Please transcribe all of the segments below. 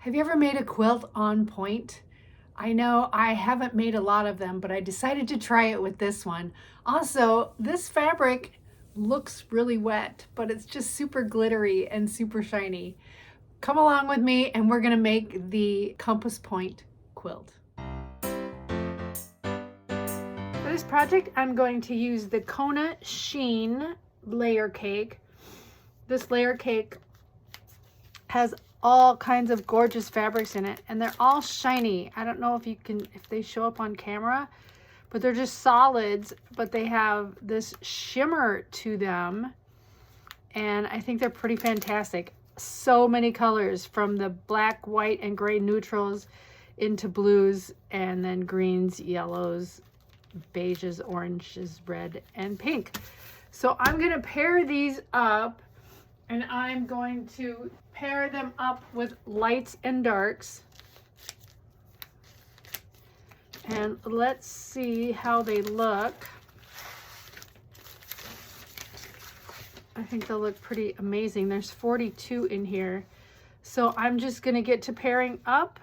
Have you ever made a quilt on point? I know I haven't made a lot of them, but I decided to try it with this one. Also, this fabric looks really wet, but it's just super glittery and super shiny. Come along with me and we're gonna make the compass point quilt. For this project, I'm going to use the Kona Sheen layer cake. This layer cake has all kinds of gorgeous fabrics in it, and they're all shiny. I don't know if they show up on camera, but they're just solids, but they have this shimmer to them, and I think they're pretty fantastic. So many colors, from the black, white, and gray neutrals into blues, and then greens, yellows, beiges, oranges, red, and pink. So I'm gonna pair these up, and I'm going to pair them up with lights and darks. And let's see how they look. I think they'll look pretty amazing. There's 42 in here. So I'm just gonna get to pairing up,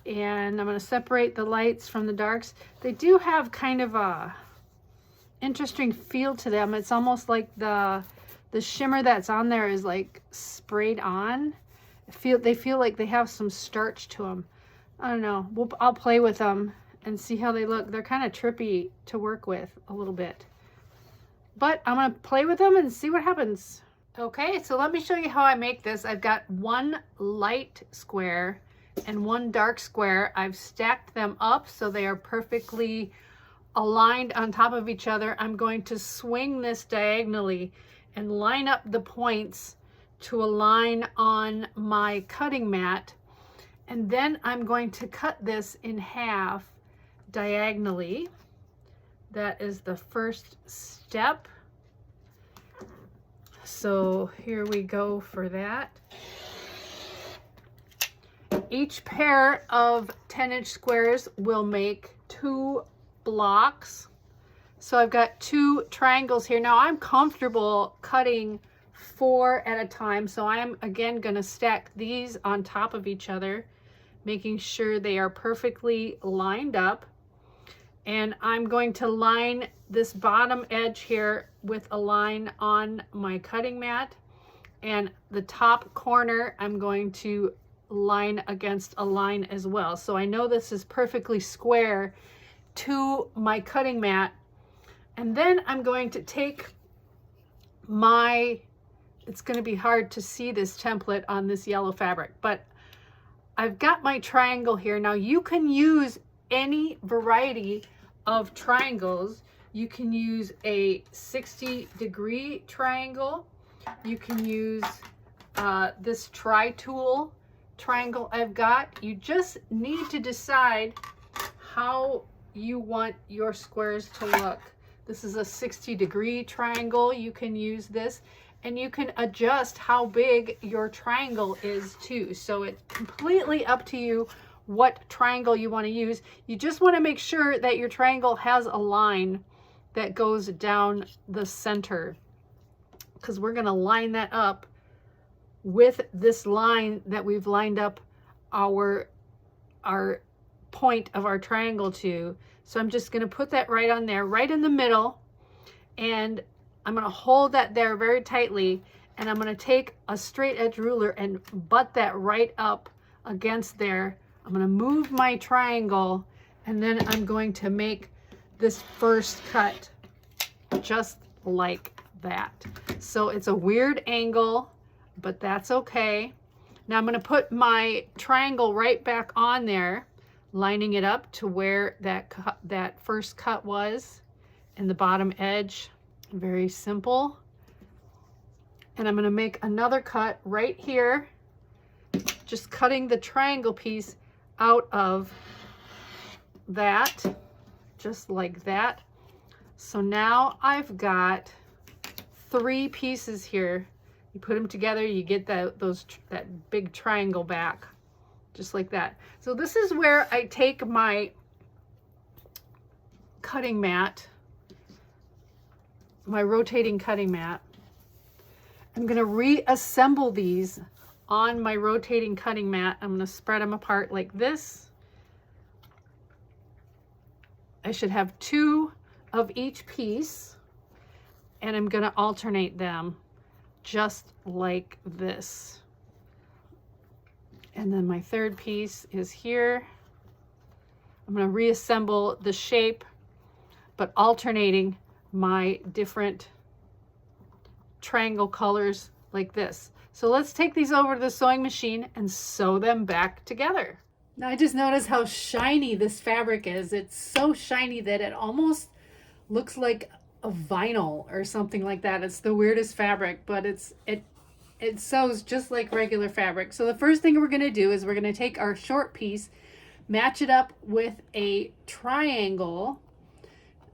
and I'm gonna separate the lights from the darks. They do have kind of a interesting feel to them. It's almost like the shimmer that's on there is like sprayed on. They feel like they have some starch to them. I don't know. I'll play with them and see how they look. They're kind of trippy to work with a little bit. But I'm going to play with them and see what happens. Okay, so let me show you how I make this. I've got one light square and one dark square. I've stacked them up so they are perfectly aligned on top of each other. I'm going to swing this diagonally and line up the points to align on my cutting mat. And then I'm going to cut this in half diagonally. That is the first step. So here we go for that. Each pair of 10-inch squares will make 2 blocks. So I've got 2 triangles here. Now I'm comfortable cutting 4 at a time. So I'm again gonna stack these on top of each other, making sure they are perfectly lined up. And I'm going to line this bottom edge here with a line on my cutting mat. And the top corner, I'm going to line against a line as well. So I know this is perfectly square to my cutting mat. And then I'm going to take it's going to be hard to see this template on this yellow fabric, but I've got my triangle here. Now you can use any variety of triangles. You can use a 60-degree triangle. You can use this tri-tool triangle I've got. You just need to decide how you want your squares to look. This is a 60-degree triangle. You can use this, and you can adjust how big your triangle is too. So it's completely up to you what triangle you want to use. You just want to make sure that your triangle has a line that goes down the center, because we're going to line that up with this line that we've lined up our point of our triangle to. So I'm just going to put that right on there, right in the middle, and I'm going to hold that there very tightly, and I'm going to take a straight edge ruler and butt that right up against there. I'm going to move my triangle, and then I'm going to make this first cut just like that. So it's a weird angle, but that's okay. Now I'm going to put my triangle right back on there, lining it up to where that first cut was in the bottom edge. Very simple. And I'm going to make another cut right here, just cutting the triangle piece out of that, just like that. So now I've got 3 pieces here. You put them together, you get that big triangle back, just like that. So this is where I take my cutting mat, my rotating cutting mat. I'm going to reassemble these on my rotating cutting mat. I'm going to spread them apart like this. I should have 2 of each piece, and I'm going to alternate them just like this. And then my third piece is here. I'm going to reassemble the shape, but alternating my different triangle colors like this. So let's take these over to the sewing machine and sew them back together. Now I just noticed how shiny this fabric is. It's so shiny that it almost looks like a vinyl or something like that. It's the weirdest fabric, but it sews just like regular fabric. So the first thing we're going to do is we're going to take our short piece, match it up with a triangle.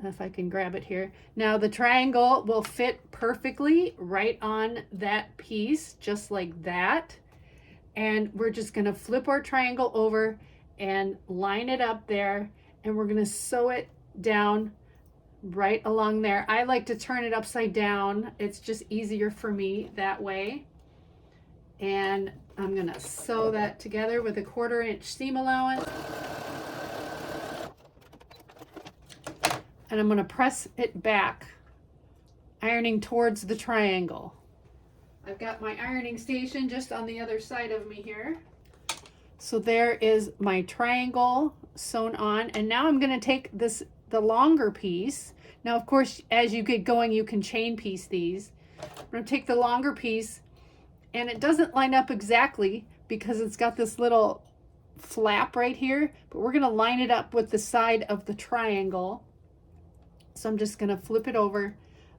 If I can grab it here. Now the triangle will fit perfectly right on that piece, just like that. And we're just going to flip our triangle over and line it up there, and we're going to sew it down right along there. I like to turn it upside down. It's just easier for me that way. And I'm going to sew that together with a 1/4 inch seam allowance. And I'm going to press it back, ironing towards the triangle. I've got my ironing station just on the other side of me here. So there is my triangle sewn on, and now I'm going to take the longer piece. Now, of course, as you get going, you can chain piece these. I'm going to take the longer piece, and it doesn't line up exactly because it's got this little flap right here, but we're going to line it up with the side of the triangle. So I'm just going to flip it over,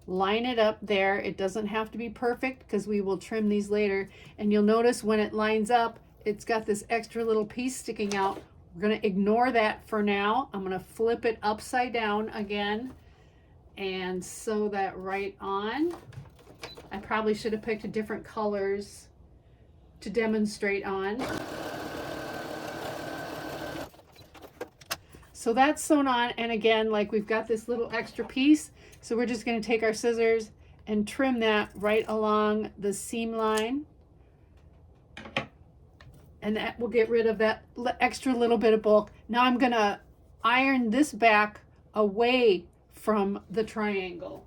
line it up there. It doesn't have to be perfect because we will trim these later. And you'll notice when it lines up, it's got this extra little piece sticking out. We're going to ignore that for now. I'm going to flip it upside down again and sew that right on. I probably should have picked different colors to demonstrate on. So that's sewn on, and again, like we've got this little extra piece, so we're just going to take our scissors and trim that right along the seam line, and that will get rid of that extra little bit of bulk. Now I'm going to iron this back away from the triangle,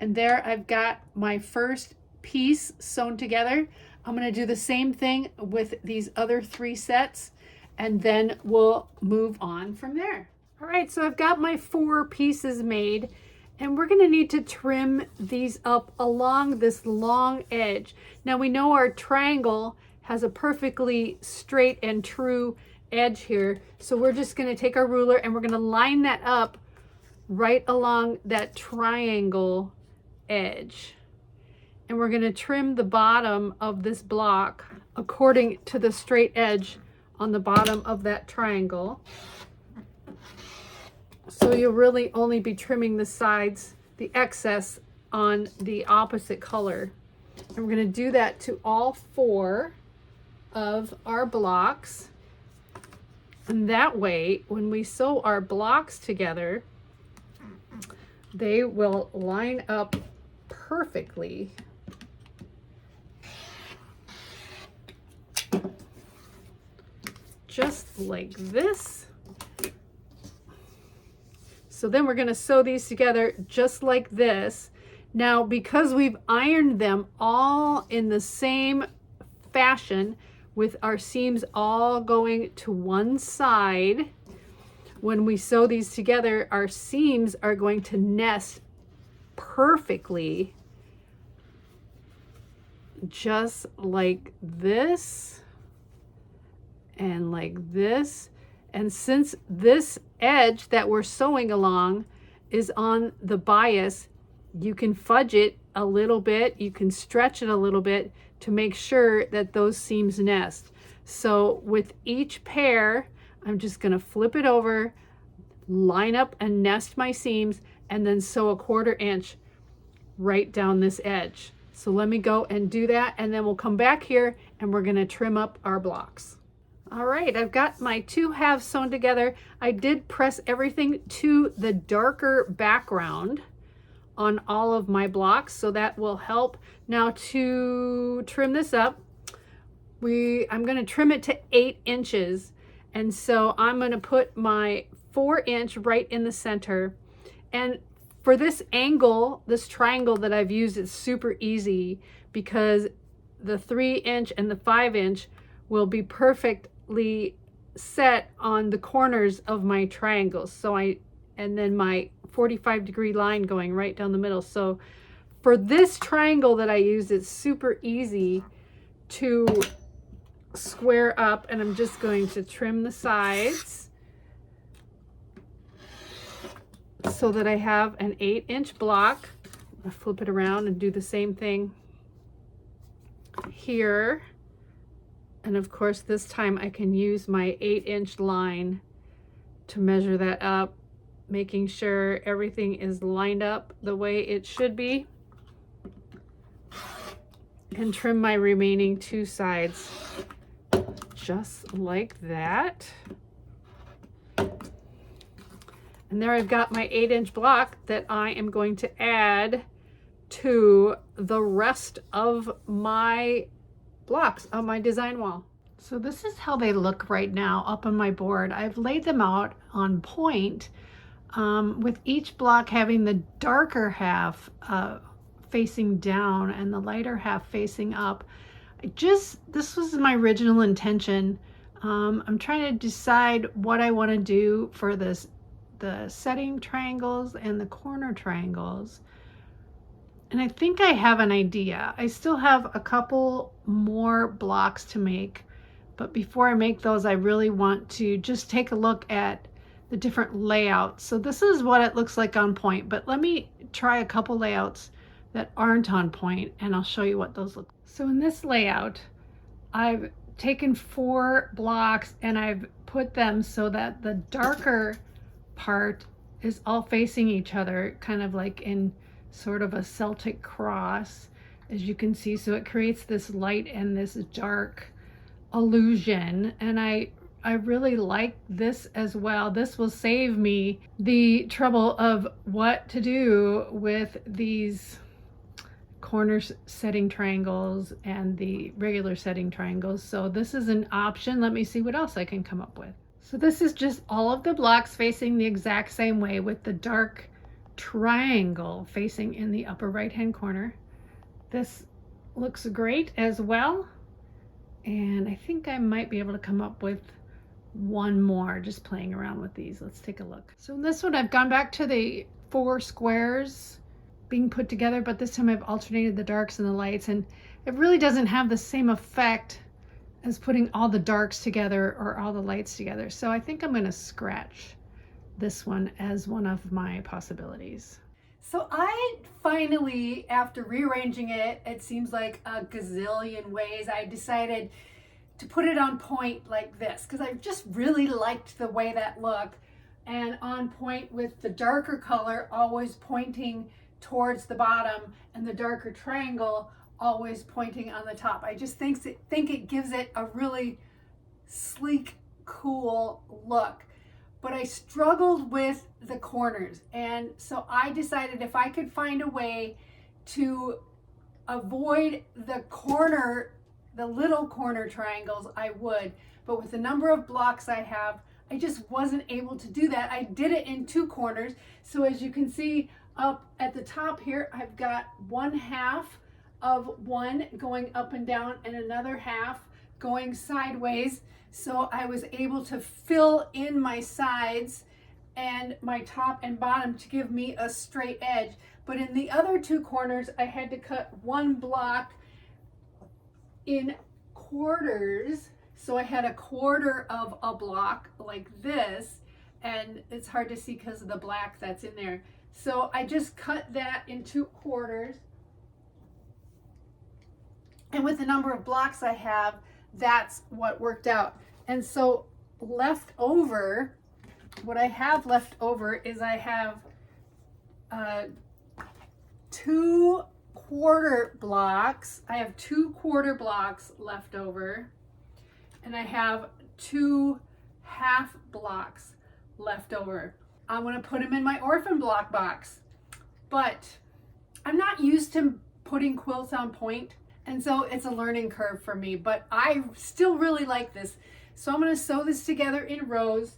and there I've got my first piece sewn together. I'm going to do the same thing with these other 3 sets, and then we'll move on from there. All right, so I've got my 4 pieces made, and we're going to need to trim these up along this long edge. Now we know our triangle has a perfectly straight and true edge here, so we're just going to take our ruler and we're going to line that up right along that triangle edge. And we're going to trim the bottom of this block according to the straight edge on the bottom of that triangle. So you'll really only be trimming the sides, the excess on the opposite color. And we're going to do that to all 4 of our blocks. And that way, when we sew our blocks together, they will line up perfectly. Just like this. So then we're going to sew these together just like this. Now, because we've ironed them all in the same fashion with our seams all going to one side, when we sew these together, our seams are going to nest perfectly, just like this. And like this. And since this edge that we're sewing along is on the bias, you can fudge it a little bit, you can stretch it a little bit to make sure that those seams nest. So with each pair, I'm just going to flip it over, line up and nest my seams, and then sew a 1/4 inch right down this edge. So let me go and do that, and then we'll come back here and we're going to trim up our blocks. All right, I've got my 2 halves sewn together. I did press everything to the darker background on all of my blocks, so that will help. Now to trim this up, I'm going to trim it to 8 inches. And so I'm going to put my 4-inch right in the center. And for this angle, this triangle that I've used, it's super easy because the 3-inch and the 5-inch will be perfectly set on the corners of my triangles. And then my 45-degree line going right down the middle. So for this triangle that I use, it's super easy to square up, and I'm just going to trim the sides so that I have an 8-inch block. I'll flip it around and do the same thing here. And of course, this time I can use my 8-inch line to measure that up, making sure everything is lined up the way it should be, and trim my remaining 2 sides just like that. And there I've got my 8-inch block that I am going to add to the rest of my blocks on my design wall. So this is how they look right now up on my board. I've laid them out on point, with each block having the darker half facing down and the lighter half facing up. This was my original intention. I'm trying to decide what I want to do for the setting triangles and the corner triangles. And I think I have an idea. I still have a couple more blocks to make, but before I make those, I really want to just take a look at the different layouts. So this is what it looks like on point, but let me try a couple layouts that aren't on point, and I'll show you what those look like. So in this layout, I've taken 4 blocks and I've put them so that the darker part is all facing each other, kind of like in sort of a Celtic cross, as you can see. So it creates this light and this dark illusion, and I really like this as well. This will save me the trouble of what to do with these corner setting triangles and the regular setting triangles. So this is an option. Let me see what else I can come up with. So this is just all of the blocks facing the exact same way, with the dark triangle facing in the upper right hand corner. This looks great as well, and I think I might be able to come up with one more just playing around with these. Let's take a look. So in this one, I've gone back to the 4 squares being put together, but this time I've alternated the darks and the lights, and it really doesn't have the same effect as putting all the darks together or all the lights together. So I think I'm going to scratch this one as one of my possibilities. So I finally, after rearranging it, it seems like a gazillion ways, I decided to put it on point like this, because I just really liked the way that looked, and on point with the darker color always pointing towards the bottom and the darker triangle always pointing on the top. I just think it gives it a really sleek, cool look. But I struggled with the corners, and so I decided if I could find a way to avoid the little corner triangles, I would. But with the number of blocks I have, I just wasn't able to do that. I did it in 2 corners. So as you can see up at the top here, I've got 1/2 of one going up and down and another half going sideways. So I was able to fill in my sides and my top and bottom to give me a straight edge. But in the other 2 corners, I had to cut 1 block in quarters. So I had a quarter of a block like this, and it's hard to see because of the black that's in there. So I just cut that in 2 quarters. And with the number of blocks I have, that's what worked out. And so left over, what I have left over is I have 2 quarter blocks. I have 2 quarter blocks left over, and I have 2 half blocks left over. I'm going to put them in my orphan block box, but I'm not used to putting quilts on point. And so it's a learning curve for me, but I still really like this. So I'm going to sew this together in rows,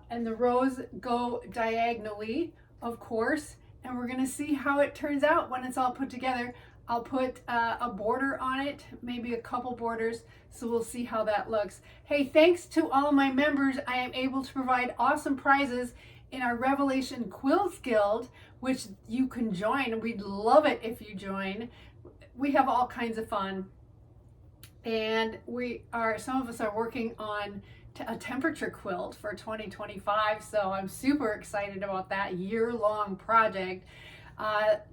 and the rows go diagonally, of course, and we're going to see how it turns out when it's all put together. I'll put a border on it, maybe a couple borders, so we'll see how that looks. Hey, thanks to all my members, I am able to provide awesome prizes in our Revelation Quilts Guild, which you can join. We'd love it if you join. We have all kinds of fun, and some of us are working on a temperature quilt for 2025, so I'm super excited about that year-long project.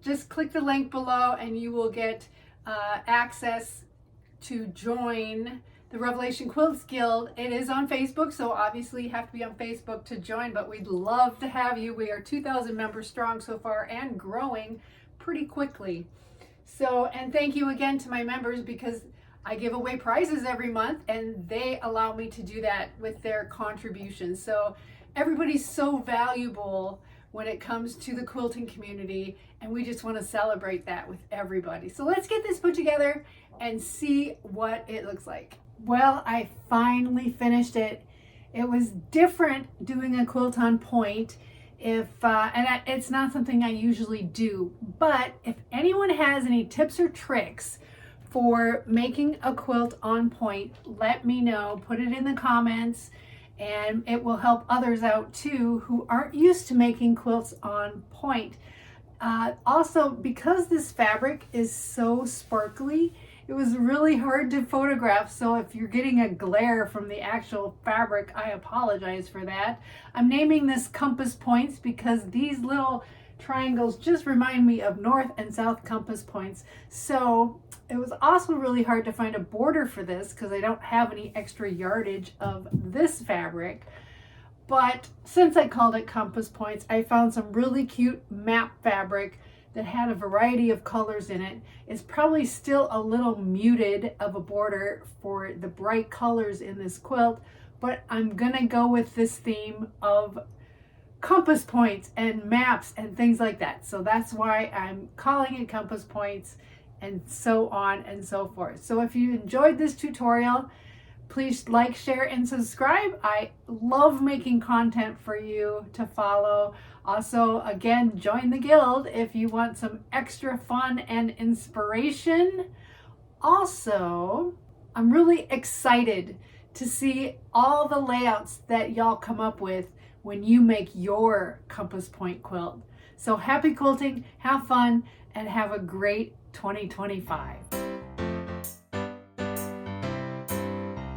Just click the link below and you will get access to join the Revelation Quilts Guild. It is on Facebook, so obviously you have to be on Facebook to join, but we'd love to have you. We are 2,000 members strong so far and growing pretty quickly. So, and thank you again to my members, because I give away prizes every month and they allow me to do that with their contributions. So everybody's so valuable when it comes to the quilting community, and we just want to celebrate that with everybody. So let's get this put together and see what it looks like. Well, I finally finished it. It was different doing a quilt on point. It's not something I usually do, but if anyone has any tips or tricks for making a quilt on point, let me know. Put it in the comments, and it will help others out too who aren't used to making quilts on point. Also, because this fabric is so sparkly, it was really hard to photograph, so if you're getting a glare from the actual fabric, I apologize for that. I'm naming this compass points because these little triangles just remind me of north and south compass points. So it was also really hard to find a border for this because I don't have any extra yardage of this fabric. But since I called it compass points, I found some really cute map fabric that had a variety of colors in it. It's probably still a little muted of a border for the bright colors in this quilt, but I'm gonna go with this theme of compass points and maps and things like that. So that's why I'm calling it compass points, and so on and so forth. So if you enjoyed this tutorial, please like, share, and subscribe. I love making content for you to follow. Also, again, join the guild if you want some extra fun and inspiration. Also, I'm really excited to see all the layouts that y'all come up with when you make your compass point quilt. So happy quilting, have fun, and have a great 2025.